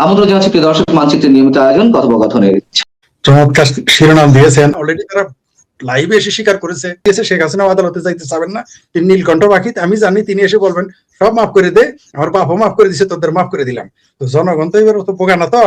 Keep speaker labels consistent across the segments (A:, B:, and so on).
A: আমন্ত্রণ জানাচ্ছি প্রিয় দর্শক, মানচিত্রের নিয়মিত আয়োজন কথোপকথনের।
B: চমৎকার শিরোনাম দিয়েছেন। অলরেডি তারা লাইভে এসে স্বীকার করেছে শেখ হাসিনা আদালতে যাইতে চাবেন না, তিনি নীলকণ্ঠ বাকি। আমি জানি তিনি এসে বলবেন সব মাফ করে দে, আমার বাপও মাফ করে দিছে, তোদের মাফ করে দিলাম। তো জনগণ তো এবার তো বোকা না, তো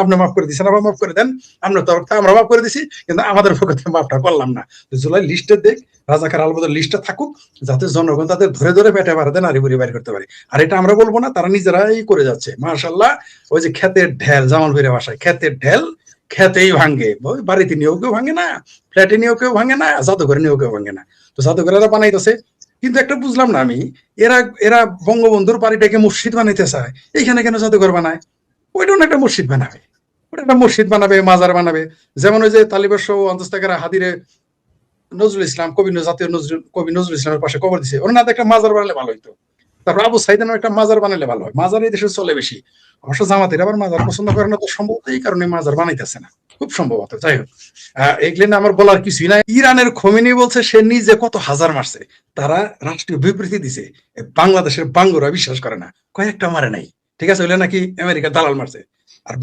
B: আপনি মাফ করে দিচ্ছেন, আবার মাফ করে দেন, আমরা তো আমরা মাফ করে দিছি, কিন্তু আমাদের পক্ষে মাফটা করলাম না। জুলাই লিস্টে দেখ, রাজাকার আলবদর লিস্টে থাকুক, যাতে জনগণ তাদের ধরে ধরে পেটে মারাতে নারী বুড়ি বাইর করতে পারে। আর এটা আমরা বলবো না, তারা নিজেরাই করে যাচ্ছে। মাশাআল্লাহ, ওই যে ক্ষেতের ঢেল, জামাল ভাইয়ের ভাষায় ক্ষেতের ঢেল খেতেই ভাঙ্গে, বাড়িতে নিয়েও কেউ ভাঙে না, ফ্ল্যাটে নিয়েও কেউ ভাঙে না, জাদুঘরে নিয়েও কেউ ভাঙে না। তো জাদুঘরেরা বানাইতেছে, কিন্তু একটা বুঝলাম না আমি, এরা এরা বঙ্গবন্ধুর বাড়িটাকে মসজিদ বানাইতে চায়, এইখানে কেন জাদুঘর বানায়? ওইটাও একটা মসজিদ বানাবে, ওটা একটা মসজিদ বানাবে, মাজার বানাবে। যেমন ওই যে তালিবাস অন্তস্তাকারা হাদিরে নজরুল ইসলাম, জাতীয় কবি নজরুল ইসলামের পাশে কবর দিছে, ওর না একটা মাজার বানালে ভালো হইতো। তারপর আবু সাইদানের একটা মাজার বানালে ভালো হয়, মাজার এই দেশে চলে বেশি। অবশ্য জামাতের আবার মাজার পছন্দ করে না, তো সম্ভবত এই কারণে মাজার বানাইতেছে না, খুব সম্ভবত। যাই হোক, এগুলো না আমার বলার কিছুই নাই। ইরানের খোমেনি বলছে সে নিজে কত হাজার মারছে, তারা রাষ্ট্রীয় বিবৃতি দিছে, বাংলাদেশের বাঙ্গুরা বিশ্বাস করে না, কয়েকটা মারে নাই, ঠিক আছে, ওইলে নাকি আমেরিকা দালাল মারছে। আর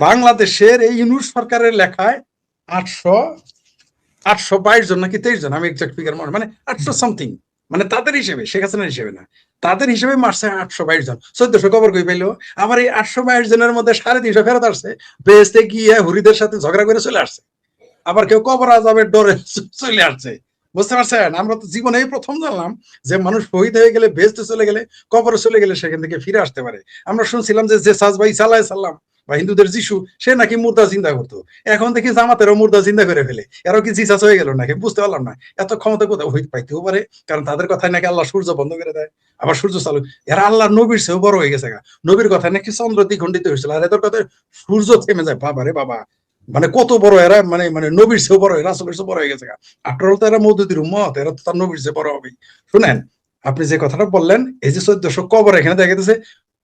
B: বাংলাদেশের এই ইউনুস সরকারের লেখায় 822 জন নাকি 23 জন, আমি এক্সাক্ট ফিগার মানে 800 সামথিং, মানে তাদের হিসেবে, শেখ হাসিনার হিসেবে না, তাদের হিসেবে মারছে 822 জন। 1400 কবর কই পাইলো? আবার এই 822 জনের মধ্যে 350 ফেরত আসছে, বেহেশতে গিয়ে হুরিদের সাথে ঝগড়া করে চলে আসছে। আবার কেউ কবর আযাবের ডরে চলে আসছে। বুঝতে পারছেন? আমরা তো জীবনে প্রথম জানলাম যে মানুষ শহীদ হয়ে গেলে, বেহেশতে চলে গেলে, কবরে চলে গেলে সেখান থেকে ফিরে আসতে পারে। আমরা শুনছিলাম যে জেসাস ভাই সাল্লাল্লাহু আলাইহি সাল্লাম বা হিন্দুদের যিশু, সে নাকি মুর্দা চিন্তা করতো। এখন দেখি জামাতেরও মুর্দা চিন্তা করে ফেলে, এরাও কি জিসাস হয়ে গেল নাকি? বুঝতে পারলাম না, এত ক্ষমতা কোথাও পাইতেও পারে, কারণ তাদের কথায় নাকি আল্লাহ সূর্য বন্ধ করে দেয়, আবার সূর্য চালু। এরা আল্লাহ নবীর চেয়েও বড় হয়ে গেছে। নবীর কথা নাকি চন্দ্র দ্বিখণ্ডিত হয়েছিল, আর এদের কথা সূর্য থেমে যায়। বাবা রে বাবা, মানে কত বড় এরা, মানে মানে নবীর চেয়েও বড়, রাসূলের চেয়েও বড় হয়ে গেছে। আফটার অল তো এরা মওদুদির উম্মত, এরা তো তার নবীর চেয়ে বড় হবে। শুনেন, আপনি যে কথাটা বললেন, এই যে 1400 কবর এখানে দেখা গেছে,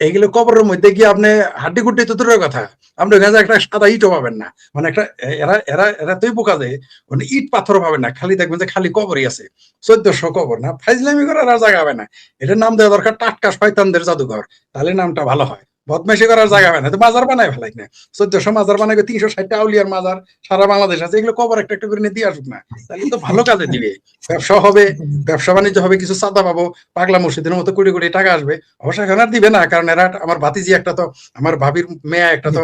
B: এইগুলো কবরের মধ্যে গিয়ে আপনি হাড্ডি গুড্ডি তো দূরের কথা, আপনি ওখানে একটা সাদা ইটও পাবেন না, মানে একটা এরা এরা এরা তুই বোকা যায়, মানে ইট পাথরও পাবেন না, খালি দেখবেন যে খালি কবরই আছে। 1400 কবর না, ফাইজলামি করার আর জায়গা হবে না। এটার নাম দেওয়া দরকার টাটকা শয়তানদের জাদুঘর, তাহলে নামটা ভালো হয়। বদমাইশি করার জায়গা হয় না, তো মাজার বানায় ফেলাই না। 1400 মাজার বানাবে, 360টা আউলিয়ার মাজার সারা বাংলাদেশ আছে, এগুলো কবর একটা একটা করে নিয়ে দিয়ে আসুক না, তাহলে তো ভালো কাজে দিবে। ব্যবসা হবে, ব্যবসা বাণিজ্য হবে, কিছু চাঁদা পাবো, পাগলা মসজিদের মতো কোটি কোটি টাকা আসবে। অবশ্য এখন আর দিবে না, কারণ এরা, আমার ভাতিজি একটা তো, আমার ভাবির মেয়ে একটা তো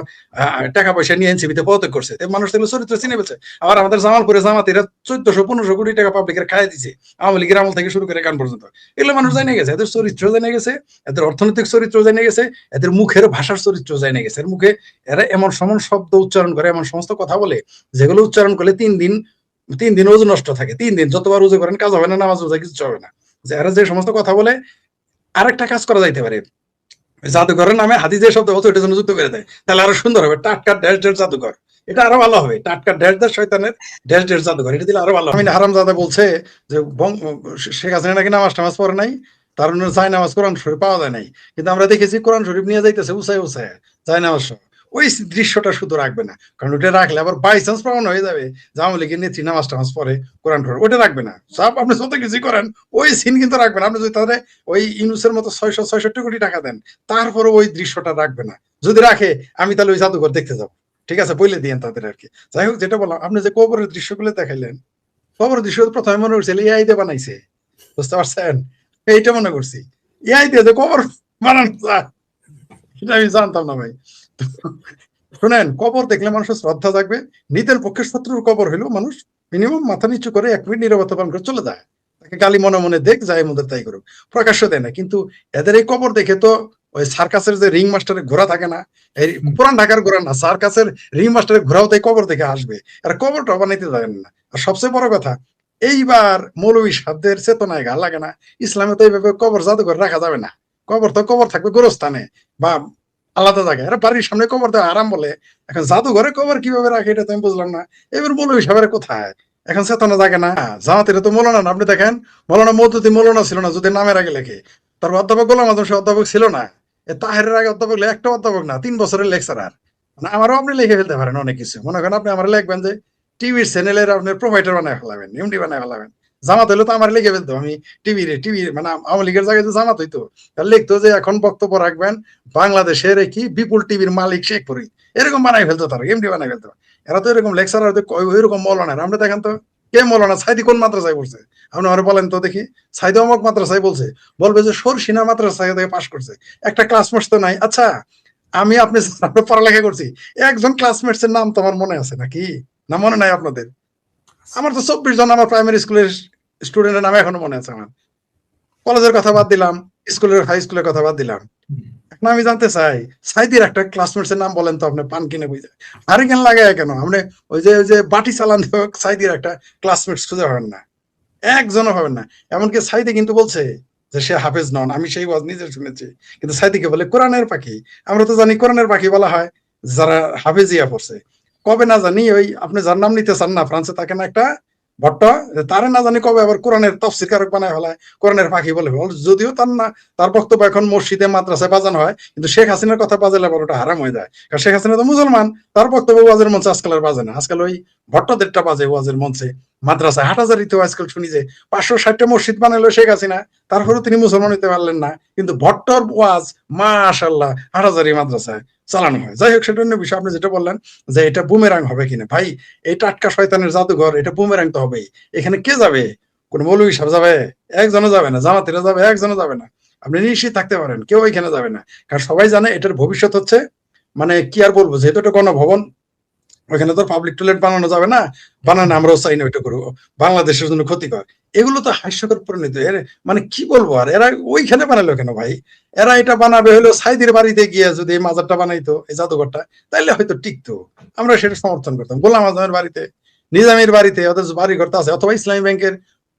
B: টাকা পয়সা নিয়ে এনসিবিতে পদত্যাগ করছে, মানুষ তাহলে চরিত্র চিনে ফেলছে। আবার আমাদের জামালপুরে জামাত এরা 1400-1500 কোটি টাকা পাবলিকের খাই দিছে, আওয়ামী লীগের আমল থেকে শুরু করে গান পর্যন্ত। এগুলো মানুষ জানিয়ে গেছে, এদের চরিত্র জানিয়ে গেছে, এদের অর্থনৈতিক চরিত্র জানিয়ে গেছে, এদের মুখের ভাষার চরিত্র জানিয়ে গেছে। এর মুখে এরা এমন সমন শব্দ উচ্চারণ করে, এমন সমস্ত কথা বলে, যেগুলো উচ্চারণ করলে 3 দিন ওজু নষ্ট থাকে। 3 দিন যতবার উজু করেন কাজ হবে না, নামাজ রোজা কিছু হবে না। যে এরা যে সমস্ত কথা বলে, আরেকটা কাজ করা যাইতে পারে, জাদুঘরের নামে হাদিস যে শব্দ বলছে ওইটার জন্য যুক্ত করে দেয়, তাহলে আরো সুন্দর হবে। টাটকা ড্যাশ ড্যাশ জাদুঘর, এটা আরো ভালো হবে। টাটকা ড্যাশ ড্যাশ শয়তানের ড্যাশ ড্যাশ জাদুঘর, এটা দিলে আরো ভালো। আমি হারামজাদা বলছে যে শেখ হাসিনা নাকি নামাজ টামাজ পড়ে নাই, তার চায় নামাজ কোরআন শরীফ পাওয়া যায় নাই, কিন্তু আমরা দেখেছি কোরআন শরীফ নিয়ে যাইতেছে উসায় উসায়, চায় নামাজ সহ। ওই দৃশ্যটা শুধু রাখবে না, কারণ ওটা রাখলে আবার বাই চান্স প্রমাণ হয়ে যাবে যে আওয়ামী লীগের নেত্রী নামাজ টামাজ পরে, কোরআন পড়ে, ওটা রাখবে না। সব আপনি যত কিছু করেন ওই সিন কিন্তু রাখবেন। আপনি যদি তাদের ওই ইউনুসের মতো 666 কোটি টাকা দেন, তারপরে ওই দৃশ্যটা রাখবে না। যদি রাখে, আমি তাহলে ওই জাদুঘর দেখতে যাবো, ঠিক আছে, বলে দিয়েন তাদের আর কি। যাই হোক, যেটা বললাম, আপনি যে কবরের দৃশ্যগুলো দেখাইলেন, কবরের দৃশ্য প্রথমে মনে করছিল এআই দিয়ে বানাইছে, বুঝতে পারছেন? এইটা মনে করছি এআই দিয়ে যে কবর বানানো যায়, সেটা আমি জানতাম না ভাই। শুনেন, কবর দেখলে মানুষের শ্রদ্ধা থাকবে। নিজের পক্ষে শত্রুর কবর হইলেও মানুষ মিনিমাম মাথা নিচু করে 1 মিনিট নীরবতা পালন করে চলে যায়। তাকে গালি মনে মনে দেখ, যায় মধ্যে তাই করুক, প্রকাশ্য দেয় না। কিন্তু এদের এই কবর দেখে তো ওই সার্কাসের যে রিং মাস্টারের ঘোড়া থাকে না, এই পুরান ঢাকার ঘোড়া না, সার্কাসের রিং মাস্টারের ঘোড়াও তাই কবর দেখে আসবে, আর কবরটা বানাইতে জানেন না। আর সবচেয়ে বড় কথা, এইবার মৌলবী সাহেবদের চেতনায় গা লাগে না। ইসলামে তো এইভাবে কবর জাদুঘর রাখা যাবে না, কবর তো কবর থাকবে গোরস্থানে বা আলাদা জায়গায়। এরা বাড়ির সামনে কবর দেওয়া আরাম বলে, এখন জাদুঘরে কবর কিভাবে রাখে এটা তো আমি বুঝলাম না। এবার মৌলবী সাহেবের কোথায় এখন চেতনা জাগে না? জামাতের তো মৌলানা না, আপনি দেখেন মৌলানা মওদুদি মৌলানা ছিল না, যদি নামের আগে লেখে। তার অধ্যাপক গোলাম আজম সে অধ্যাপক ছিল না, তাহেরের আগে অধ্যাপক, একটা অধ্যাপক না, 3 বছরের লেকচারার। মানে আমারও আপনি লিখে ফেলতে পারেন অনেক কিছু। মনে করেন আপনি আমার লিখবেন যে টিভির চ্যানেলের আপনার প্রোভাইডার বানায় ফেলাবেন, এমডি বানায় ফেলাবেন, জামাত হইলে তো আমার লেগে ফেলতো, আমি টিভি মানে আওয়ামী লীগের জায়গায় যে জামাত হইতো, তাহলে লিখতো যে এখন বক্তব্য রাখবেন বাংলাদেশের কি বিপুল টিভির মালিক শেখ ফরিদ, এরকম বানাই ফেলতো, তারা এমডি বানাই ফেলতো। এরা তো এরকম লেকচারার ওইরকম মৌলানা, আমরা দেখেন তো কে মৌলানা সাইদি কোন মাদ্রাসায় পড়ছে, আপনি আমার বলেন তো দেখি। সাইদি অমুক মাদ্রাসায় বলছে, বলবে যে সরসিনা মাদ্রাসায় থেকে পাশ করছে, একটা ক্লাসমেটস তো নাই। আচ্ছা আমি আপনি পড়ালেখা করছি, একজন ক্লাসমেটস এর নাম তো আমার মনে আছে নাকি, না মনে নাই আপনাদের? আমার তো 24 জন আমার প্রাইমারি স্কুলের স্টুডেন্টের নাম এখনো মনে আছে আমার। কলেজের কথা বাদ দিলাম, স্কুলের হাই স্কুলের কথা বাদ দিলাম, এখন আমি জানতে চাই সাইদির একটা ক্লাসমেটস এর নাম বলেন তো আপনি, পান কিনে বুঝে আরে কেন লাগায় কেন আপনি? ওই যে বাটি চালান সাইদির একটা ক্লাসমেটস খুঁজে পাবেন না, একজনও পাবেন না। এমনকি সাইদি কিন্তু বলছে যে সে হাফেজ নন, আমি সেই ওয়াজ নিজে শুনেছি, কিন্তু সাইদিকে বলে কোরআনের পাখি। আমরা তো জানি কোরআনের পাখি বলা হয় যারা হাফেজিয়া পড়ছে। কবে না জানি ওই আপনি যার নাম নিতে চান না, ফ্রান্সে থাকে না একটা ভট্ট, তারে না জানি কবে আবার কোরআনের তফসির কারক বানায় ফেলায়, কোরআনের পাখি বলে। যদিও তার না, তার বক্তব্য এখন মসজিদে মাদ্রাসায় বাজানো হয়, কিন্তু শেখ হাসিনার কথা বাজালে আবার ওটা হারাম হয়ে যায়, কারণ শেখ হাসিনা তো মুসলমান, তার বক্তব্য ওয়াজের মঞ্চে আজকাল আর বাজে না। আজকাল ওই ভট্টদেরটা বাজে ওয়াজের মঞ্চে, মাদ্রাসায় হাটহাজারিতেও আজকাল শুনি যে 560টা মসজিদ বানালো শেখ হাসিনা, তারপরেও তিনি মুসলমান হইতে পারলেন না, কিন্তু ভট্টর ওয়াজ মাশাআল্লাহ হাটহাজারি মাদ্রাসায় চালানো হয়। যাই হোক, সেটা অন্য বিষয়। আপনি যেটা বললেন যে এটা বুমেরাং হবে কিনা, ভাই এই টাটকা শয়তানের জাদুঘর, এটা বুমেরাং তো হবেই। এখানে কে যাবে? কোন মৌলভী সাহেব যাবে? একজনও যাবে না। জামাতিরা যাবে? একজনও যাবে না। আপনি নিশ্চিত থাকতে পারেন কেউ এখানে যাবে না, কারণ সবাই জানে এটার ভবিষ্যৎ হচ্ছে, মানে কি আর বলবো, যেহেতু এটা গণভবন, ওইখানে তো পাবলিক টয়লেট বানানো যাবে না, বানানো আমরাও চাই না, ওইটা করবো বাংলাদেশের জন্য ক্ষতিকর। এগুলো তো হাস্যকর পরিণত। এর মানে কি বলবো আর, এরা ওইখানে বানালো কেন ভাই? এরা এটা বানাবে হলো সাইদের বাড়িতে গিয়ে, যদি এই মাজারটা বানাইতো, এই জাদুঘরটা, তাইলে হয়তো টিকতো, আমরা সেটা সমর্থন করতাম। গোলাম আজমের বাড়িতে, নিজামের বাড়িতে, ওদের বাড়ি ঘরটা আছে, অথবা ইসলামী ব্যাংকের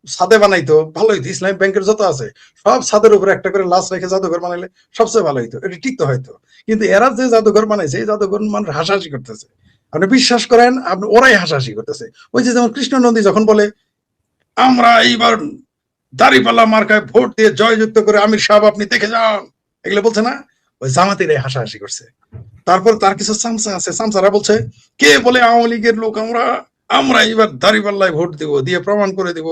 B: ছাদে বানাইতো, ভালো হইতো। ইসলামী ব্যাংকের যত আছে সব ছাদের উপরে একটা করে লাশ রেখে জাদুঘর বানাইলে সবচেয়ে ভালো হইতো, এটা টিকতো হয়তো। কিন্তু এরা যে জাদুঘর বানাইছে, এই জাদুঘর মানুষ হাসাহাসি করতেছে। আপনি বিশ্বাস করেন, আপনি ওরাই হাসাহাসি করতেছে। ওই যে যেমন কৃষ্ণ নন্দী যখন বলে আমরা এইবার দাঁড়িপাল্লা মার্কায় ভোট দিয়ে জয়যুক্ত করে আমির সাহেব আপনি দেখে যান, এগুলো বলছে না, ওই জামাতিরাই হাসাহাসি করছে। তারপর তার কিছু চামচা আছে, চামচারা বলছে কে বলে আওয়ামী লীগের লোক, আমরা আমরা এইবার দাঁড়িপাল্লায় ভোট দিব, দিয়ে প্রমাণ করে দিব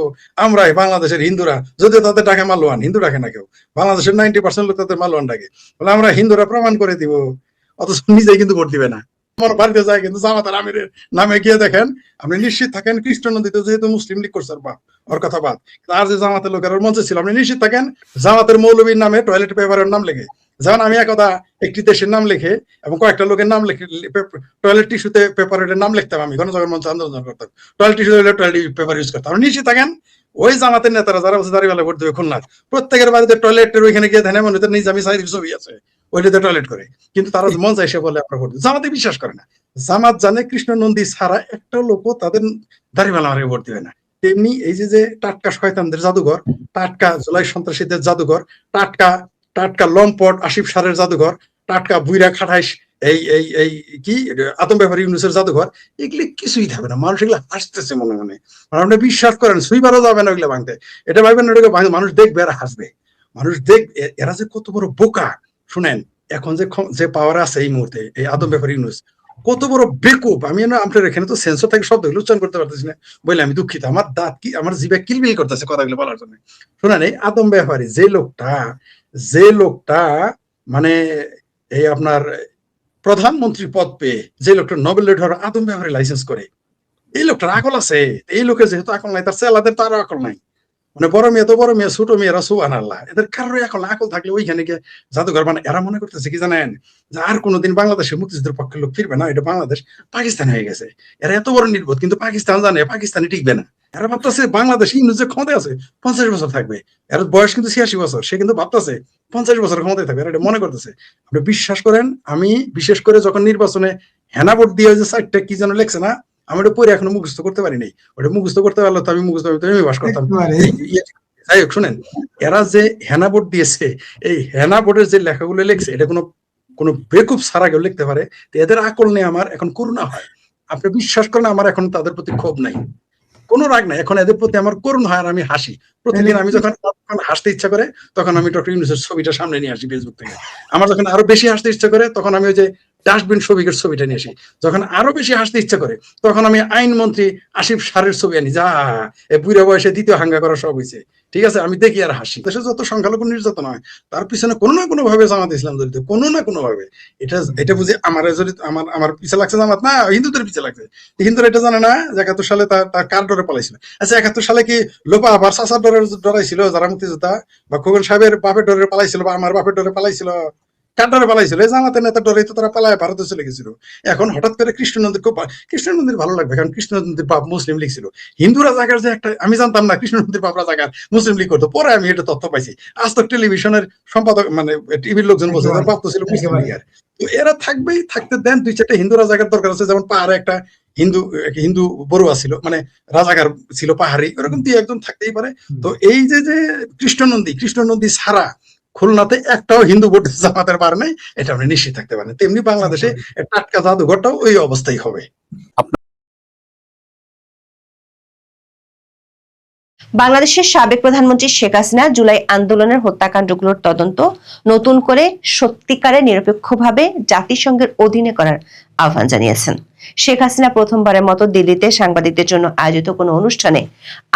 B: আমরাই বাংলাদেশের হিন্দুরা, যদিও তাদের ডাকে মালওয়ান, হিন্দু ডাকে না কেউ, বাংলাদেশের 90% লোক তাদের মালওয়ান ডাকে, বলে আমরা হিন্দুরা প্রমাণ করে দিব, অথচ নিজেই কিন্তু ভোট দিবে না। আমার বাড়িতে যায় কিন্তু জামাতার আমিরের নামে গিয়ে দেখেন, আপনি নিশ্চিত থাকেন কৃষ্ণ নদীতে যেহেতু মুসলিম লীগ করছে, ওর কথা বাদ, আর যে জামাতের লোকের ওর মঞ্চে ছিল, আপনি নিশ্চিত থাকেন জামাতের মৌলবীর নামে টয়লেট পেপারের নাম লেগে, যেমন আমি একদা একটি দেশের নাম লিখে এবং কয়েকটা লোকের নাম লিখে টয়লেট টিস্যুতে পেপারের নাম লিখতাম, আমি গণজাগরণ মঞ্চে আন্দোলন করতাম, toilet tissue toilet paper use করতাম। আপনি নিশ্চিত থাকেন ওই জামাতের নেতারা যারা বলছে দাঁড়িয়ে ভোট দেবে খুলনার, প্রত্যেকের বাড়িতে টয়লেটের ওইখানে গিয়ে ধ্যান এমন নিজামী সাইদির ছবি আছে, ওইটাতে টয়লেট করে, কিন্তু তারা মন চাইছে বলে আমরা ভোট দিই। জামাতে বিশ্বাস করে না। জামাত জানে কৃষ্ণ নন্দী ছাড়া একটা লোকও তাদের দাঁড়িপাল্লা মারে ভোট দিবে না। তেমনি এই যে টাটকা শয়তানদের জাদুঘর, টাটকা জুলাই সন্ত্রাসীদের জাদুঘর, টাটকা টাটকা লম্পট আসিফ সারের জাদুঘর, টাটকা বুইরা খাটাইশ এই এই এই কি আতম ব্যাপারী ইউনুসের জাদুঘর, এগুলি কিছুই থাকবে না। মানুষ এগুলো হাসতেছে মনে মনে, আপনি বিশ্বাস করেন সুইবারও যাবে না ওইগুলো ভাঙতে। এটা ভাববেন না ওটাকে ভাঙতে, মানুষ দেখবে আর হাসবে। মানুষ দেখ এরা যে কত বড় বোকা। শুনেন, এখন যে পাওয়ার আছে এই মুহূর্তে এই আদম ব্যাপারী ইউনুস, কত বড় বেকুব। আমি না আপনার এখানে তো সেন্সর থেকে শব্দ উচ্চারণ করতে পারতেছি না বলে আমি দুঃখিত, আমার দাঁত কি আমার জিভে কিলবিল করতেছে কথাগুলো বলার জন্য। শুনেন, এই আদম ব্যাপারী যে লোকটা মানে এই আপনার প্রধানমন্ত্রী পদ পেয়ে যে লোকটা নোবেল লটারি আদম ব্যাপারী লাইসেন্স করে, এই লোকটার আকল আছে। এই লোকের যেহেতু আকল নাই, তার ছেলেদের তারও আকল নাই। মানে বড় মেয়ে তো বড় মেয়ে, ছোট মেয়েরা সুবহানাল্লাহ, এদের কারোর আকল থাকলে ওইখানে গিয়ে জাদুঘর বানায়। এরা মনে করতেছে কি জানেন, যে আর কোনোদিন বাংলাদেশের মুক্তিযুদ্ধের পক্ষের লোক ফিরবে না, এটা বাংলাদেশ পাকিস্তান হয়ে গেছে। এরা এত বড় নির্বোধ, কিন্তু পাকিস্তান জানে পাকিস্তানি টিকবে না। এরা ভাবতেছে বাংলাদেশ ইউনুস যে ক্ষমতায় আছে 50 বছর থাকবে, এর বয়স কিন্তু 86 বছর, সে কিন্তু ভাবতেছে 50 বছর ক্ষমতায় থাকবে, এটা মনে করতেছে। আপনি বিশ্বাস করেন, আমি বিশেষ করে যখন নির্বাচনে হেনা ভোট দিয়ে যে সাইডটা কি যেন লেখছে না, আমি ওটা পরে এখনো মুখস্থ করতে পারি নাই। ওটা মুখস্থ করতে পারলে তো আমি মুখস্থ বাস করতাম। যাই হোক, শুনেন, এরা যে হেনা বোর্ড দিয়েছে, এই হেনা বোর্ডের যে লেখাগুলো লিখছে, এটা কোনো বেকুব ছাড়া কেউ লিখতে পারে? এদের আকল নেই আমার এখন করুণা হয়। আপনি বিশ্বাস করেন, আমার এখন তাদের প্রতি ক্ষোভ নাই, কোনো রাগ নাই, এখন এদের প্রতি আমার করুণ হয় আর আমি হাসি। প্রতিদিন আমি যখন হাসতে ইচ্ছা করে তখন আমি ডক্টর ইউনূসের ছবিটা সামনে নিয়ে আসি ফেসবুক থেকে। আমার যখন আরো বেশি হাসতে ইচ্ছা করে তখন আমি ওই যে ডাস্টবিন শফিকের ছবিটা নিয়ে আসি। যখন আরো বেশি হাসতে ইচ্ছা করে তখন আমি আইনমন্ত্রী আসিফ সারের ছবি আনি, যা এ বুড়া বয়সে দ্বিতীয় হাঙ্গা করা সব হয়েছে, ঠিক আছে, আমি দেখি আর হাসি। দেশে যত সংখ্যালঘু নির্যাতন হয় তার পিছনে কোনো না কোনো ভাবে জামাত ইসলাম জড়িত, কোনো না কোনো ভাবে। এটা বুঝি আমার জড়িত, আমার পিছে লাগছে জামাত না, হিন্দুদের পিছে লাগছে। হিন্দুরা এটা জানে না যে 71 সালে তার কার ডরে পালাইছিল। আচ্ছা 71 সালে কি লোপা আবার চাচার ডরে ডরাইছিল যারা মুক্তিযোদ্ধা, বা খোকন সাহেবের বাপের ডরে পালাইছিল, বা আমার বাপের ডরে পালাইছিল? কার ডরে পালাইছিল? এই জামাতের নেতার ডরে তো তারা পালায় ভারতে চলে গেছিল। এখন হঠাৎ করে কৃষ্ণ নদীর, কৃষ্ণ নদীর ভালো লাগবে কারণ কৃষ্ণ নদীর বাপ মুসলিম লীগ ছিল। হিন্দু রাজাকার যে একটা, আমি জানতাম না কৃষ্ণ নদীর বাপ রাজাকার মুসলিম লীগ করতো, পরে আমি এটা তথ্য পাইছি। আজ তক টেলিভিশনের সম্পাদক মানে টিভির লোকজন বলছে তার বাপ তো ছিল মুসলিম লীগের। তো এরা থাকবেই, থাকতে দেন। 2-4টা হিন্দু রাজাকার দরকার আছে, যেমন পাহাড়ে একটা হিন্দু বড়ুয়া ছিল, মানে রাজাকার ছিল পাহাড়ি, ওরকম 2-1 জন থাকতেই পারে। তো এই যে কৃষ্ণ নন্দী ছাড়া খুলনাতে একটাও হিন্দু ভোট জামাতের পারে নাই, এটা আপনি নিশ্চিত থাকতে পারেন। তেমনি বাংলাদেশে টাটকা জাদুঘরটাও ওই অবস্থায় হবে।
C: বাংলাদেশের সাবেক প্রধানমন্ত্রী শেখ হাসিনা জুলাই আন্দোলনের হত্যাকাণ্ডগুলোর তদন্ত নতুন করে সত্যিকারে নিরপেক্ষভাবে জাতিসংঘের অধীনে করার আহ্বান জানিয়েছেন। শেখ হাসিনা প্রথমবারের মতো দিল্লিতে সাংবাদিকদের জন্য আয়োজিত কোনো অনুষ্ঠানে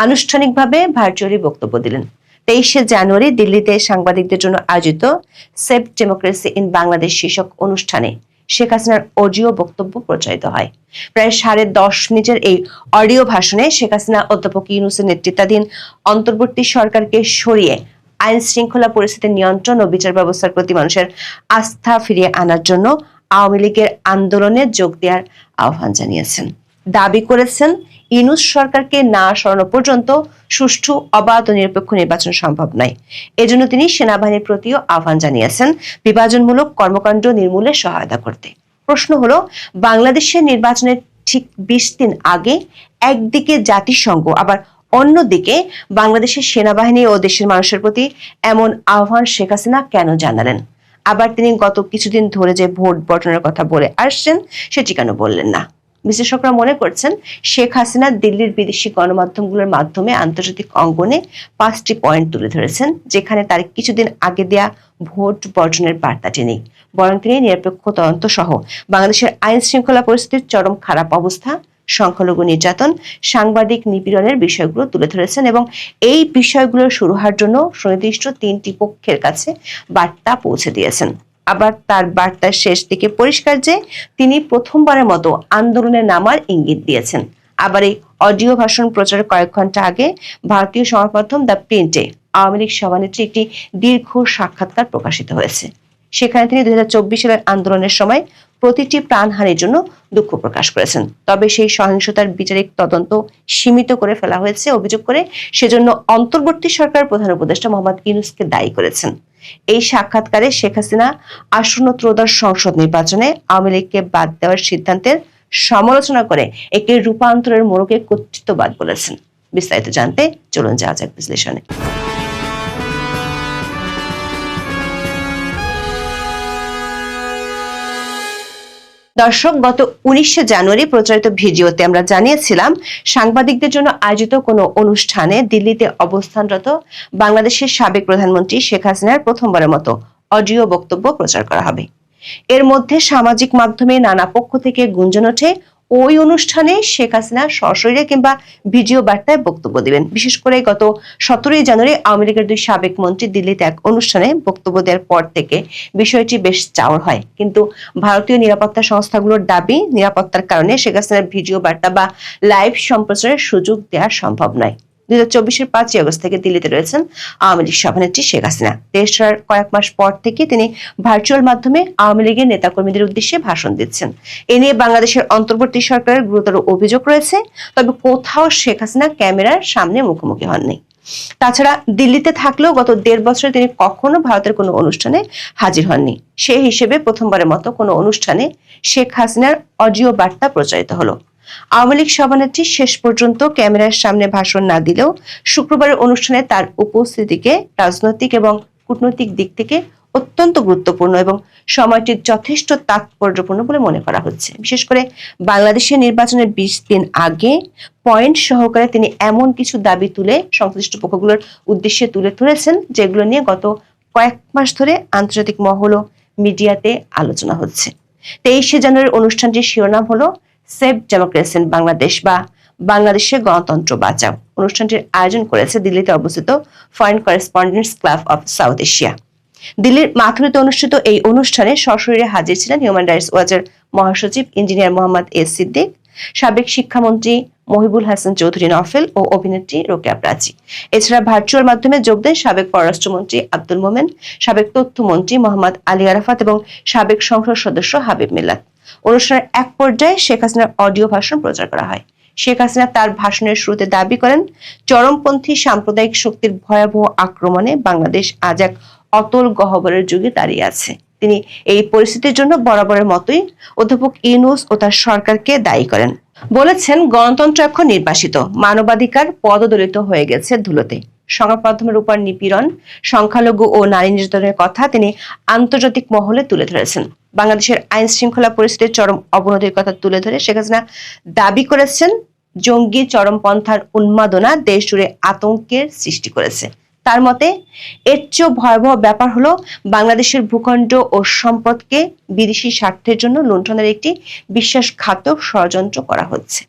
C: আনুষ্ঠানিকভাবে ভার্চুয়ালি বক্তব্য দিলেন। 23শে জানুয়ারি দিল্লিতে সাংবাদিকদের জন্য আয়োজিত সেভ ডেমোক্রেসি ইন বাংলাদেশ শীর্ষক অনুষ্ঠানে শেখ হাসিনার অডিও বক্তব্য প্রচারিত হয়। প্রায় 10.5 মিনিটের এই অডিও ভাষণে শেখ হাসিনা অধ্যাপক ইউনূসের নেতৃত্বাধীন অন্তর্বর্তী সরকারকে সরিয়ে আইন শৃঙ্খলা পরিস্থিতি নিয়ন্ত্রণ ও বিচার ব্যবস্থার প্রতি মানুষের আস্থা ফিরিয়ে আনার জন্য আওয়ামী লীগের আন্দোলনে যোগ দেওয়ার আহ্বান জানিয়েছেন। দাবি করেছেন ইউনূস সরকারকে না সরানো পর্যন্ত সুষ্ঠু, অবাধ ও নিরপেক্ষ নির্বাচন সম্ভব নয়। এজন্য তিনি সেনাবাহিনীর প্রতিও আহ্বান জানিয়েছেন বিভাজনমূলক কর্মকাণ্ড নির্মূলে সহায়তা করতে। প্রশ্ন হলো, বাংলাদেশের নির্বাচনের ঠিক 20 দিন আগে একদিকে জাতিসংঘ আবার অন্যদিকে বাংলাদেশের সেনাবাহিনী ও দেশের মানুষের প্রতি এমন আহ্বান শেখ হাসিনা কেন জানালেন? আবার তিনি গত কিছুদিন ধরে যে ভোট বর্জনের কথা বলে আসছেন সেটি কেন বললেন না? বিশ্লেষকরা মনে করছেন শেখ হাসিনা দিল্লির বিদেশি গণমাধ্যমগুলোর মাধ্যমে আন্তর্জাতিক অঙ্গনে 5টি পয়েন্ট তুলে ধরেছেন, যেখানে তার কিছুদিন আগে দেয়া ভোট বর্জনের বার্তাটি নেই। বরং তিনি নিরপেক্ষ তদন্ত সহ বাংলাদেশের আইন শৃঙ্খলা পরিস্থিতির চরম খারাপ অবস্থা, সংখ্যালঘু নির্যাতন, সাংবাদিক নিপীড়নের বিষয়গুলো তুলে ধরেছেন এবং এই বিষয়গুলো শুরু হওয়ার জন্য সুনির্দিষ্ট 3টি পক্ষের কাছে বার্তা পৌঁছে দিয়েছেন। আবার তার বার্তার শেষ দিকে পরিষ্কার যে তিনি প্রথমবারের মতো আন্দোলনে নামার ইঙ্গিত দিয়েছেন। আবার এই অডিও ভাষণ প্রচারের কয়েক ঘন্টা আগে ভারতীয় সংবাদ মাধ্যম দ্য প্রিন্টে আওয়ামী লীগ সভানেত্রী একটি দীর্ঘ সাক্ষাৎকার প্রকাশিত হয়েছে। সেখানে তিনি 2024 সালের আন্দোলনের সময় প্রতিটি প্রাণহানির জন্য দুঃখ প্রকাশ করেছেন। তবে সেই সহিংসতার বিচারিক তদন্ত সীমিত করে ফেলা হয়েছে অভিযোগ করে সেজন্য অন্তর্বর্তী সরকার প্রধান উপদেষ্টা মোহাম্মদ ইউনূসকে দায়ী করেছেন। এই সাক্ষাৎকারে শেখ হাসিনা আসন্ন ত্রয়োদশ সংসদ নির্বাচনে আওয়ামী লীগকে বাদ দেওয়ার সিদ্ধান্তের সমালোচনা করে একে রূপান্তরের মোড়কে কর্তৃত্ববাদ বলেছেন। বিস্তারিত জানতে চলুন যাওয়া যাক বিশ্লেষণে। দর্শক, গত 19শে জানুয়ারি প্রচারিত ভিডিওতে আমরা জানিয়েছিলাম সাংবাদিকদের জন্য আয়োজিত কোনো অনুষ্ঠানে দিল্লিতে অবস্থানরত বাংলাদেশের সাবেক প্রধানমন্ত্রী শেখ হাসিনার প্রথমবারের মতো অডিও বক্তব্য প্রচার করা হবে। এর মধ্যে সামাজিক মাধ্যমে নানা পক্ষ থেকে গুঞ্জন ওঠে ওই অনুষ্ঠানে শেখ হাসিনা সশরীরে কিংবা ভিডিও বার্তায় বক্তব্য দিবেন। বিশেষ করে গত 17 জানুয়ারি আওয়ামী লীগের 2 সাবেক মন্ত্রী দিল্লিতে এক অনুষ্ঠানে বক্তব্য দেওয়ার পর থেকে বিষয়টি বেশ চাউর হয়। কিন্তু ভারতীয় নিরাপত্তা সংস্থাগুলোর দাবি, নিরাপত্তার কারণে শেখ হাসিনার ভিডিও বার্তা বা লাইভ সম্প্রচারের সুযোগ দেওয়া সম্ভব নয়। 2024-এর 5ই আগস্ট থেকে দিল্লিতে রয়েছেন আওয়ামী লীগ সভানেত্রী শেখ হাসিনা। দেশ ছাড়ার কয়েক মাস পর থেকে তিনি ভার্চুয়াল মাধ্যমে আওয়ামী লীগের নেতাকর্মীদের উদ্দেশ্যে ভাষণ দিচ্ছেন। এ নিয়ে বাংলাদেশের অন্তর্বর্তী সরকারের গুরুতর অভিযোগ রয়েছে, তবে কোথাও শেখ হাসিনা ক্যামেরার সামনে মুখোমুখি হননি। তাছাড়া দিল্লিতে থাকলেও গত 1.5 বছরে তিনি কখনো ভারতের কোনো অনুষ্ঠানে হাজির হননি। সেই হিসেবে প্রথমবারের মতো কোনো অনুষ্ঠানে শেখ হাসিনার অডিও বার্তা প্রচারিত হলো। আওয়ামী লীগ সভানেত্রী শেষ পর্যন্ত ক্যামেরার সামনে ভাষণ না দিলেও শুক্রবারের অনুষ্ঠানে তার উপস্থিতিকে রাজনৈতিক এবং কূটনৈতিক দিক থেকে অত্যন্ত গুরুত্বপূর্ণ এবং সময়টি যথেষ্ট তাৎপর্যপূর্ণ বলে মনে করা হচ্ছে। বিশেষ করে বাংলাদেশের নির্বাচনের 20 দিন আগে পয়েন্ট সহকারে তিনি এমন কিছু দাবি তুলে সংশ্লিষ্ট পক্ষগুলোর উদ্দেশ্যে তুলে ধরেছেন, যেগুলো নিয়ে গত কয়েক মাস ধরে আন্তর্জাতিক মহল ও মিডিয়াতে আলোচনা হচ্ছে। 23শে জানুয়ারির অনুষ্ঠানটির শিরোনাম হলো সেভ ডেমোক্রেসি ইন বাংলাদেশ বা বাংলাদেশে গণতন্ত্র বাঁচাও। অনুষ্ঠানটির আয়োজন করেছে দিল্লিতে অবস্থিত foreign correspondents club of south Asia. দিল্লির মাথুরিতে অনুষ্ঠিত এই অনুষ্ঠানে সশরীরে হাজির ছিলেন হিউম্যান রাইটস ওয়াচের মহাসচিব ইঞ্জিনিয়ার মোহাম্মদ এস সিদ্দিক, সাবেক শিক্ষামন্ত্রী মহিবুল হাসান চৌধুরী নফেল ও অভিনেত্রী রোকেয়া প্রাচী। এছাড়া ভার্চুয়াল মাধ্যমে যোগ দেন সাবেক পররাষ্ট্রমন্ত্রী আব্দুল মোমেন, সাবেক তথ্যমন্ত্রী মোহাম্মদ আলী আরাফাত এবং সাবেক সংসদ সদস্য হাবিব মিল্লাত। অনুষ্ঠানের এক পর্যায়ে শেখ হাসিনার অডিও ভাষণ প্রচার করা হয়। শেখ হাসিনা তার ভাষণের শুরুতে দাবি করেন, চরমপন্থী সাম্প্রদায়িক শক্তির ভয়াবহ আক্রমণে বাংলাদেশ আজ এক অতল গহ্বরের যুগে দাঁড়িয়ে আছে। তিনি এই পরিস্থিতির জন্য বরাবরের মতোই অধ্যাপক ইউনূস ও তার সরকারকে দায়ী করেন। বলেছেন, গণতন্ত্র এখন নির্বাসিত, মানবাধিকার পদদলিত হয়ে গেছে ধুলোতে। সংবাদ মাধ্যমের উপর নিপীড়ন, সংখ্যালঘু ও নারী নির্যাতনের কথা তিনি আন্তর্জাতিক মহলে তুলে ধরেছেন। বাংলাদেশের আইন শৃঙ্খলা পরিস্থিতির চরম অবনতির কথা তুলে ধরে শেখ হাসিনা দাবি করেছেন, জঙ্গি চরমপন্থার উন্মাদনা দেশ জুড়ে আতঙ্কের সৃষ্টি করেছে। তার মতে, এর চেয়েও ভয়াবহ ব্যাপার হলো বাংলাদেশের ভূখণ্ড ও সম্পদকে বিদেশি স্বার্থের জন্য লুণ্ঠনের একটি বিশ্বাসঘাতক ষড়যন্ত্র করা হচ্ছে।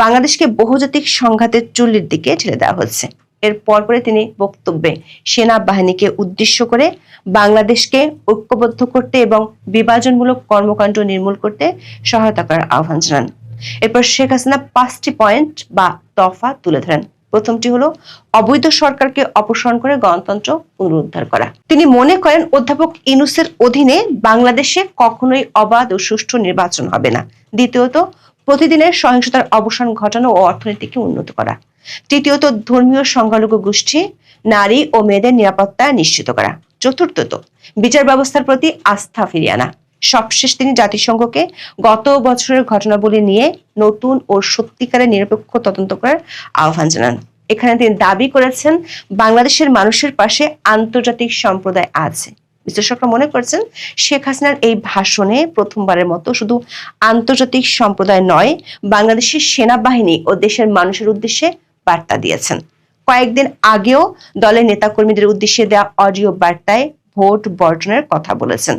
C: বাংলাদেশকে বহুজাতিক সংঘাতের চুল্লির দিকে ঠেলে দেওয়া হচ্ছে। এর পরপরে তিনি বক্তব্যে সেনাবাহিনীকে উদ্দেশ্য করে বাংলাদেশকে ঐক্যবদ্ধ করতে এবং বিভাজনমূলক কর্মকাণ্ড নির্মূল করতে সহায়তা করার আহ্বান জানান। এরপর শেখ হাসিনা 5টি পয়েন্ট বা দফা তুলে ধরেন। প্রথমটি হলো অবৈধ সরকারকে অপসারণ করে গণতন্ত্র পুনরুদ্ধার করা। তিনি মনে করেন, অধ্যাপক ইউনূসের অধীনে বাংলাদেশে কখনোই অবাধ ও সুষ্ঠু নির্বাচন হবে না। দ্বিতীয়ত, প্রতিদিনের সহিংসতার অবসান ঘটানো ও অর্থনীতিকে উন্নত করা। তৃতীয়ত, ধর্মীয় সংখ্যালঘু গোষ্ঠী, নারী ও মেয়েদের নিরাপত্তা নিশ্চিত করা। চতুর্থত, বিচার ব্যবস্থার প্রতি আস্থা ফিরিয়ে আনা। সবশেষ তিনি জাতিসংঘকে গত বছরের ঘটনাবলী নিয়ে নতুন ও সত্যিকারের নিরপেক্ষ তদন্ত করার আহ্বান জানান। এখানে তিনি দাবি করেছেন, বাংলাদেশের মানুষের পাশে আন্তর্জাতিক সম্প্রদায় আছে। বিশ্লেষকরা মনে করছেন, শেখ হাসিনার এই ভাষণে প্রথমবারের মতো শুধু আন্তর্জাতিক সম্প্রদায় নয়, বাংলাদেশের সেনাবাহিনী ও দেশের মানুষের উদ্দেশ্যে বার্তা দিয়েছেন। কয়েকদিন আগেও দলের নেতাকর্মীদের উদ্দেশ্যে দেওয়া অডিও বার্তায় ভোট বর্জনের কথা বলেছেন।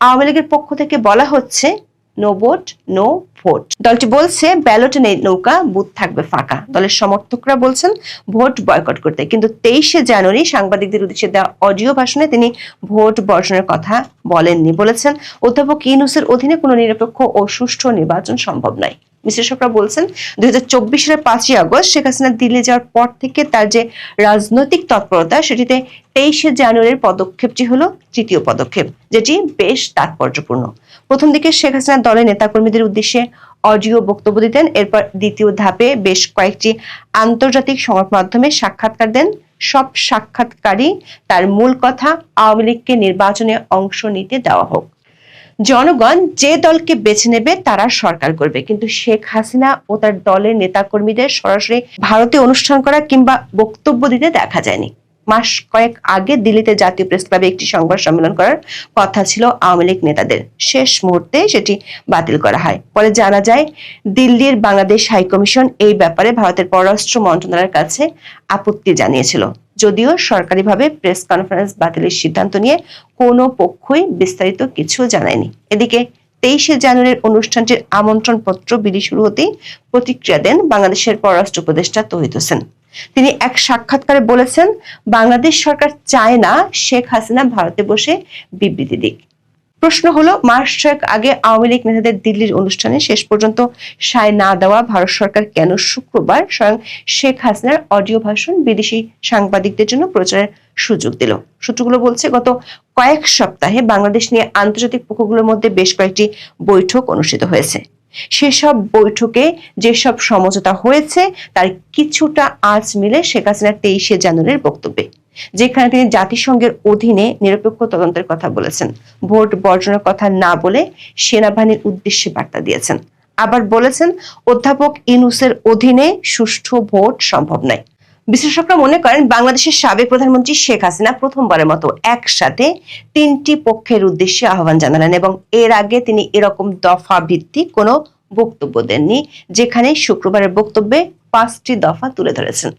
C: আওয়ামী লীগের পক্ষ থেকে বলা হচ্ছে, নো ভোট নো ভোট। দলটি বলছে, ব্যালটে নেই নৌকা, বুথ থাকবে ফাঁকা। দলের সমর্থকরা বলছেন ভোট বয়কট করতে, কিন্তু 23শে জানুয়ারি সাংবাদিকদের উদ্দেশ্যে দেওয়া অডিও ভাষণে তিনি ভোট বর্জনের কথা বলেননি। বলেছেন, অধ্যাপক ইউনূসের অধীনে কোনো নিরপেক্ষ ও সুষ্ঠু নির্বাচন সম্ভব নয়। বিশ্লেষকরা বলছেন, 2024 সালের 5ই আগস্ট শেখ হাসিনা দিল্লি যাওয়ার পর থেকে তার যে রাজনৈতিক তৎপরতা, সেটিতে 23শে জানুয়ারির পদক্ষেপটি হলো তৃতীয় পদক্ষেপ, যেটি বেশ তাৎপর্যপূর্ণ। প্রথম দিকে শেখ হাসিনা দলের নেতাকর্মীদের উদ্দেশ্যে অডিও বক্তব্য দিতেন। এরপর দ্বিতীয় ধাপে বেশ কয়েকটি আন্তর্জাতিক সংবাদ মাধ্যমে সাক্ষাৎকার দেন। সব সাক্ষাৎকারই তার মূল কথা, আওয়ামী লীগকে নির্বাচনে অংশ নিতে দেওয়া হোক। জনগণ যে দলকে বেছে নেবে তারা সরকার করবে, কিন্তু শেখ হাসিনা ও তার দলের নেতাকর্মীদের সরাসরি ভারতে অনুষ্ঠান করা কিংবা বক্তব্য দিতে দেখা যায়নি। মাস কয়েক আগে দিল্লিতে জাতীয় প্রেস ক্লাবে একটি সংবাদ সম্মেলন করার কথা ছিল আওয়ামী লীগ নেতাদের। শেষ মুহূর্তে সেটি বাতিল করা হয়। পরে জানা যায়, দিল্লির বাংলাদেশ হাইকমিশন এই ব্যাপারে ভারতের পররাষ্ট্র মন্ত্রণালয়ের কাছে আপত্তি জানিয়েছিল। যদিও সরকারিভাবে প্রেস কনফারেন্স বাতিলের সিদ্ধান্ত নিয়ে কোনো পক্ষই বিস্তারিত কিছু জানায়নি। এদিকে 23শে জানুয়ারির অনুষ্ঠানটির আমন্ত্রণ পত্র বিলি শুরু হতেই প্রতিক্রিয়া দেন বাংলাদেশের পররাষ্ট্র উপদেষ্টা তৌহিদ হোসেন। তিনি এক সাক্ষাৎকারে বলেছেন, বাংলাদেশ সরকার চায় না শেখ হাসিনা ভারতে বসে বিবৃতি দিক। প্রশ্ন হলো, মাস 6 আগে আওয়ামী লীগ নেতাদের দিল্লির অনুষ্ঠানে শেষ পর্যন্ত সায় না দেওয়া ভারত সরকার কেন শুক্রবার স্বয়ং শেখ হাসিনার অডিও ভাষণ বিদেশি সাংবাদিকদের জন্য প্রচারের সুযোগ দিল? সূত্রগুলো বলছে, গত কয়েক সপ্তাহে বাংলাদেশ নিয়ে আন্তর্জাতিক পক্ষগুলোর মধ্যে বেশ কয়েকটি বৈঠক অনুষ্ঠিত হয়েছে। সেসব বৈঠকে যেসব সমঝোতা হয়েছে তার কিছুটা আঁচ মিলে শেখ হাসিনার 23শে জানুয়ারির বক্তব্যে, যেখানে তিনি জাতিসংঘের অধীনে নিরপেক্ষ তদন্তের কথা বলেছেন, ভোট বর্জনের কথা না বলে সেনাবাহিনীর উদ্দেশ্যে বার্তা দিয়েছেন। আবার বলেছেন, অধ্যাপক ইউনূসের অধীনে সুষ্ঠু ভোট সম্ভব নয়। বিশ্লেষকরা মনে করেন, বাংলাদেশের সাবেক প্রধানমন্ত্রী শেখ হাসিনা প্রথমবারের মতো একসাথে 3টি পক্ষের উদ্দেশ্যে আহ্বান জানালেন এবং এর আগে তিনি এরকম দফা ভিত্তিক কোনো বক্তব্য দেননি, যেখানে শুক্রবারের বক্তব্যে 5টি দফা তুলে ধরেছেন।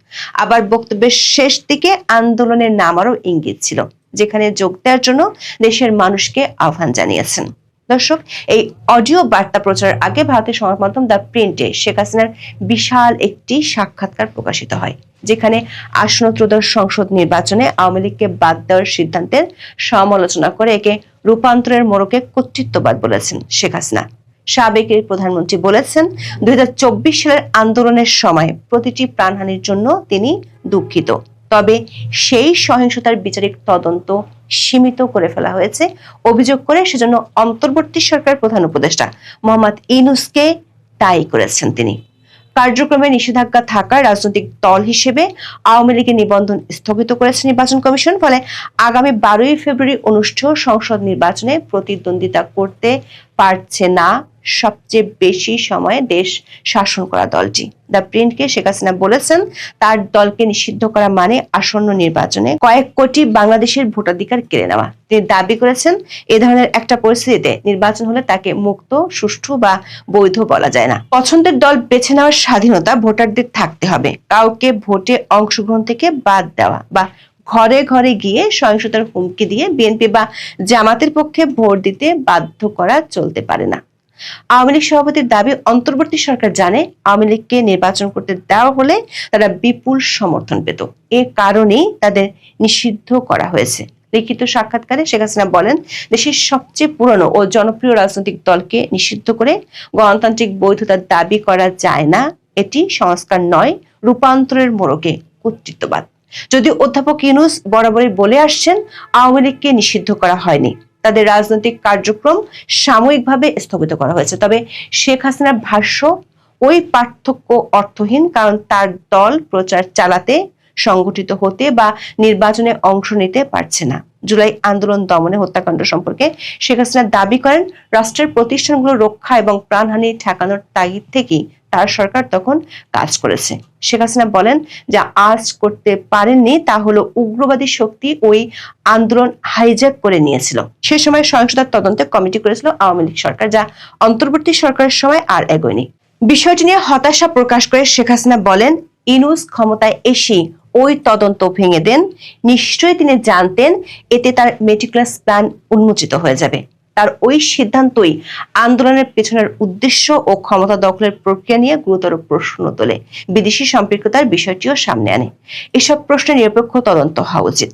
C: আবার বক্তব্যের শেষ দিকে আন্দোলনের নামারও ইঙ্গিত ছিল, যেখানে যোগ দেওয়ার জন্য দেশের মানুষকে আহ্বান জানিয়েছেন। দর্শক, এই অডিও বার্তা প্রচারের আগে ভারতের সংবাদ মাধ্যম দ্য প্রিন্টে শেখ হাসিনার বিশাল একটি সাক্ষাৎকার প্রকাশিত হয়, যেখানে আসন্ন ত্রয়োদশ সংসদ নির্বাচনে আওয়ামী লীগকে বাদ দেওয়ার সিদ্ধান্তের সমালোচনা করে একে রূপান্তরের মোড়কে কর্তৃত্ববাদ বলেছেন শেখ হাসিনা। সাবেক এই প্রধানমন্ত্রী বলেছেন, 2024 সালের আন্দোলনের সময় প্রতিটি প্রাণহানির জন্য তিনি দুঃখিত, তবে সেই সহিংসতার বিচারিক তদন্ত সীমিত করে ফেলা হয়েছে অভিযোগ করে সেজন্য অন্তর্বর্তী সরকার প্রধান উপদেষ্টা মোহাম্মদ ইউনূসকে দায়ী করেছেন তিনি। কার্যক্রমে নিষেধাজ্ঞা থাকার রাজনৈতিক দল হিসেবে আওয়ামী লীগের নিবন্ধন স্থগিত করেছে নির্বাচন কমিশন। ফলে আগামী 12ই ফেব্রুয়ারি অনুষ্ঠেয় সংসদ নির্বাচনে প্রতিদ্বন্দ্বিতা করতে পারছে না সবচেয়ে বেশি সময়ে দেশ শাসন করা দলটি। দ্য প্রিন্টকে শেখ হাসিনা বলেছেন, তার দলকে নিষিদ্ধ করা মানে আসন্ন নির্বাচনে কয়েক কোটি বাংলাদেশের ভোটাধিকার কেড়ে নেওয়া। তিনি দাবি করেছেন, এ ধরনের একটা পরিস্থিতিতে নির্বাচন হলে তাকে মুক্ত, সুষ্ঠু বা বৈধ বলা যায় না। পছন্দের দল বেছে নেওয়ার স্বাধীনতা ভোটারদের থাকতে হবে। কাউকে ভোটে অংশগ্রহণ থেকে বাদ দেওয়া বা ঘরে ঘরে গিয়ে সহিংসতার হুমকি দিয়ে বিএনপি বা জামাতের পক্ষে ভোট দিতে বাধ্য করা চলতে পারে না। আওয়ামী লীগ সভাপতির দাবি, অন্তর্বর্তী সরকার জানে আওয়ামী লীগকে নির্বাচন করতে দেওয়া হলে তারা বিপুল সমর্থন পেত, এ কারণেই তাদের নিষিদ্ধ করা হয়েছে। লিখিত সাক্ষাৎকারে শেখ হাসিনা বলেন, দেশের সবচেয়ে পুরনো ও জনপ্রিয় রাজনৈতিক দলকে নিষিদ্ধ করে গণতান্ত্রিক বৈধতার দাবি করা যায় না। এটি সংস্কার নয়, রূপান্তরের মোড়কে কর্তৃত্ববাদ। যদিও অধ্যাপক ইউনূস বরাবরই বলে আসছেন, আওয়ামী লীগকে নিষিদ্ধ করা হয়নি, তাদের রাজনৈতিক কার্যক্রম সাময়িকভাবে স্থগিত করা হয়েছে। তবে শেখ হাসিনার ভাষ্য, ওই পার্থক্য অর্থহীন, কারণ তার দল প্রচার চালাতে, সংগঠিত হতে বা নির্বাচনে অংশ নিতে পারছে না। জুলাই আন্দোলন দমনে হত্যাকাণ্ড সম্পর্কে শেখ হাসিনা দাবি করেন, রাষ্ট্রের প্রতিষ্ঠানগুলো রক্ষা এবং প্রাণহানি ঠেকানোর তাগিদ থেকেই তার সরকার তখন কাজ করেছে। শেখ হাসিনা বলেন, যা আজ করতে পারেননি তা হলো উগ্রবাদী শক্তি ওই আন্দোলন হাইজ্যাক করে নিয়েছিল। সে সময় সহিংসতার তদন্তে কমিটি করেছিল আওয়ামী লীগ সরকার, যা অন্তর্বর্তী সরকারের সময় আর এগোয়নি। বিষয়টি নিয়ে হতাশা প্রকাশ করে শেখ হাসিনা বলেন, ইউনূস ক্ষমতায় এসে ওই তদন্ত ভেঙে দেন। নিশ্চয়ই তিনি জানতেন এতে তার মেটিকুলাস প্ল্যান উন্মোচিত হয়ে যাবে। তার ওই সিদ্ধান্তই আন্দোলনের পেছনের উদ্দেশ্য ও ক্ষমতা দখলের প্রক্রিয়া নিয়ে গুরুতর প্রশ্ন তোলে, বিদেশি সম্পৃক্ততার বিষয়টিও সামনে আনে। এসব প্রশ্নে নিরপেক্ষ তদন্ত হওয়া উচিত।